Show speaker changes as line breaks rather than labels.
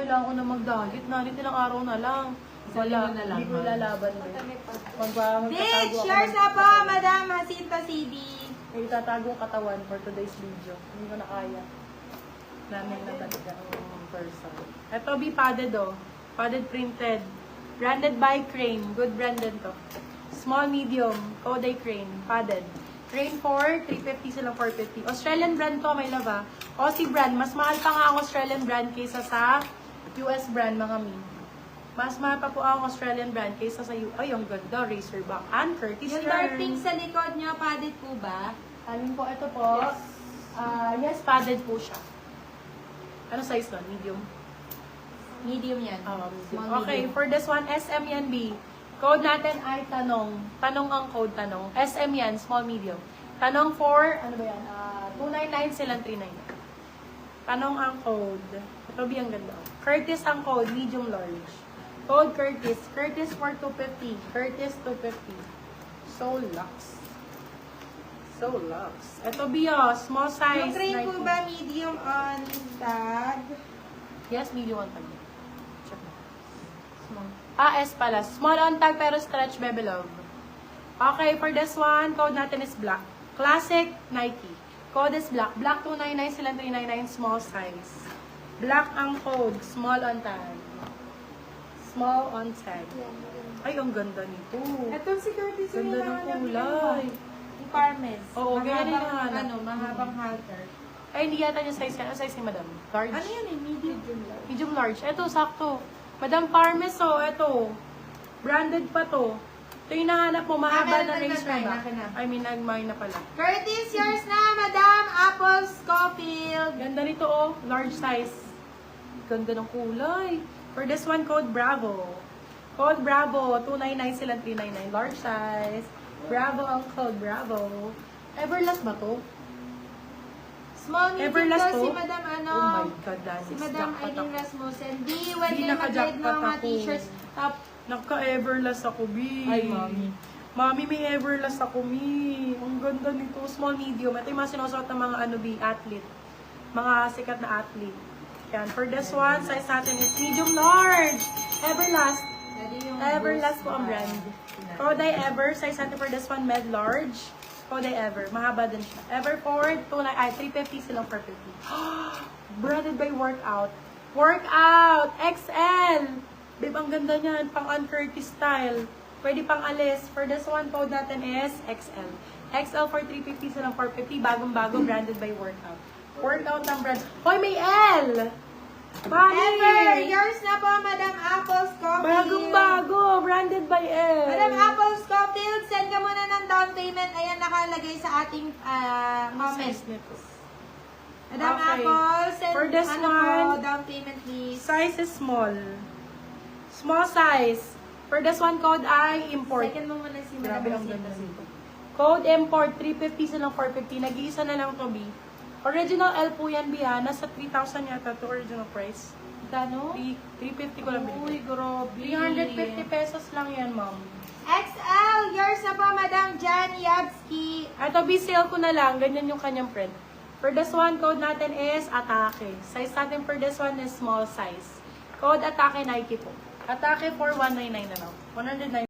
Kailangan ko na mag-diet. Narito ilang araw na lang. Wala. Hindi ko lalaban mo.
Bitch! Yours na po, Madam Jacinta CD.
May itatago katawan for today's video. Hindi ko na kaya. Namin na talaga ang person. Ito, padded oh. Padded printed. Branded by Crane. Good branded to. Small, medium. Koday Crane. Padded. Crane 4, 350 silang 450. Australian brand to, may lava. Aussie brand. Mas mahal pa nga ang Australian brand kaysa sa US brand, mga mi. Mas mahal pa po ang Australian brand kaysa sa US. Ay, ang ganda. Razorback. And Curtis
Yung dark pink sa likod nyo, padded po ba?
Alin po, ito po. Yes, padded po siya. Ano size nun? Medium?
Medium yan.
Medium.
Small,
Okay,
medium.
for this one, SM yan, B. Code natin ay tanong. Tanong ang code, tanong. SM yan, small, medium. Tanong for, ano ba yan? 299 silang 399. Tanong ang code. Ito B ang ganda. Curtis ang code, medium, large. Code Curtis. Curtis for 250. Curtis 250. So lux. So lux. Ito B, small size.
Yung crane po
19.
ba medium on tag?
Yes, medium on tag. Check mo.
Small.
S pala. Small on tag pero stretch, baby love. Okay, for this one, code natin is black. Classic Nike. Code is black. Black 299 silang 399, small size. Black ang code. Small on tag. Small on tag. Ay, ang ganda nito.
Ito si Curtis
Ganda ng kulay.
Yung Parmes.
Oo, ganyan din yung hanap.
Ano, mahabang halter.
Ay, hindi yata yung size yan. Ano size ni Madam? Large?
Ano yan eh? Medium large.
Medium large. Ito, sakto. Madam Parmes, ito. Branded pa to. Ito yung nahanap mo, mahaba na razorback. I mean, nagmay na pala.
Curtis, yours na, Madam Apple Scofield.
Ganda nito, large size. Ganda ng kulay. For this one, code Bravo. Code Bravo, 299 silang 399. Large size. Bravo ang code, Bravo. Everlast ba to?
Small medium
Everlast
daw
to?
si Madam ano.
Oh my God, Danis.
Si Madam
Jackpot
Eileen
ako.
Rasmussen. Di, when
Di
they mag-read
naka-jackpot
ng mga
ako.
t-shirts. Top.
Nagka-Everlast ako, B.
Ay, mami.
Mami, may Everlast ako, Mi. Ang ganda nito. Small, medium. Ito yung mga sinusuot ng mga athlete. Mga sikat na athlete. Yan. For this one, size natin is medium large. Everlast. Everlast po ang brand. Koday Ever. Size natin for this one, med large. Koday Ever. Mahaba din siya. Everford, 350 silang 450. Branded by Workout. Workout! XL! Babe, ang ganda niyan. Pang Curtis style. Pwede pang alis. For this one, code natin is XL. XL for 350 silang 450. Bagong-bago, branded by Workout. Workout ang brand. Hoy, may L! Mami!
Ever! Yours na po, Madam Apple Scofield.
Bagong-bago, branded by L.
Madam Apple Scofield, send ka muna ng down payment. Ayan, nakalagay sa ating comment. Madam
Okay.
Apple, send
For this
ano
one,
po, down payment please.
Size is small. Small size. For this one, code ay import.
Second mo muna si
Grabe
Madam
ang ganda
Jacinta.
nito. Code import, 350 silang 450. Nag-iisa na lang to, B. Original L po yan, B, ha? Nasa 3,000 yata to original price.
Gano?
350 ko lang
Uy,
binigay.
grabe.
350 pesos lang yan, ma'am.
XL, yours na po, Madam Jan Yabski.
Ito, B, sale ko na lang. Ganyan yung kanyang print. For this one, code natin is Atake. Size natin for this one is small size. Code Atake Nike po. Atake for 199 na lang. 199.